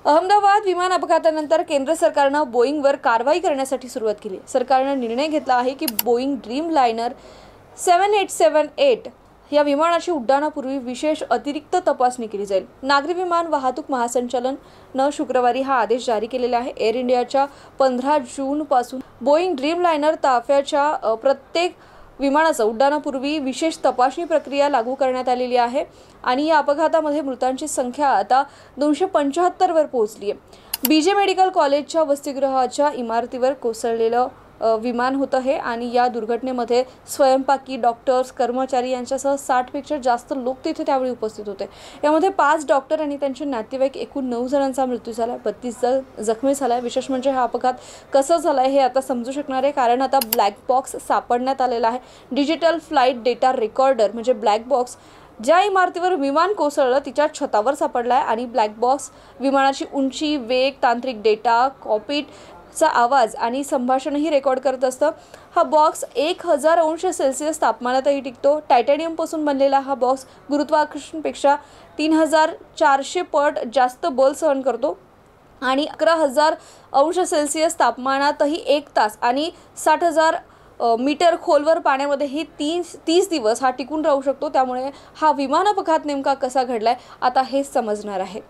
अहमदाबाद विमान अपघातानंतर केंद्र सरकारनं बोईंगवर कारवाई करण्यासाठी सुरुवात केली. सरकारनं निर्णय घेतला आहे की बोईंग ड्रीमलायनर 7878 या विमानाची उड्डाणापूर्वी विशेष अतिरिक्त तपासणी केली जाईल. नागरी विमान वाहतूक महासंचालनानं शुक्रवारी हा आदेश जारी केलेला आहे. एअर इंडियाच्या 15 जूनपासून बोईंग ड्रीमलायनर ताफ्याच्या प्रत्येक विमानाचं उड्डाणापूर्वी विशेष तपासणी प्रक्रिया लागू करण्यात आलेली आहे आणि या अपघातामध्ये मृतांची संख्या आता 275 वर पोहोचली आहे. बीजे मेडिकल कॉलेजच्या वसतिगृहाच्या इमारतीवर कोसळलेलं विमान होतं हे आणि या दुर्घटनेमध्ये स्वयंपाकी, डॉक्टर्स, कर्मचारी यांच्यासह 60 पेक्षा जास्त लोक तिथे त्यावेळी उपस्थित होते. यामध्ये 5 डॉक्टर आणि त्यांचे नातेवाईक एकूण 9 जणांचा मृत्यू झाला. 32 जण जखमी झालाय. विशेष म्हणजे हा अपघात कसा झालाय हे आता समजू शकणार आहे, कारण आता ब्लॅक बॉक्स सापडण्यात आलेला आहे. डिजिटल फ्लाईट डेटा रेकॉर्डर म्हणजे ब्लॅक बॉक्स ज्या इमारतीवर विमान कोसळलं तिच्या छतावर सापडलाय आणि ब्लॅक बॉक्स विमानाची उंची, वेग, तांत्रिक डेटा, कॉकपिटचा आवाज आणि संभाषणही रेकॉर्ड करत असतं. हा बॉक्स 1000 अंश सेल्सिअस तापमानातही टिकतो. टायटॅनियमपासून बनलेला हा बॉक्स गुरुत्वाकर्षणापेक्षा 3400 पट जास्त बल सहन करतो आणि 11000 अंश सेल्सिअस तापमानातही 1 तास आणि 60,000 मीटर खोलवर पाण्यामध्येही 30 दिवस हा टिकून राहू शकतो. त्यामुळे हा विमान अपघात नेमका कसा घडलाय आता हेच समजणार आहे.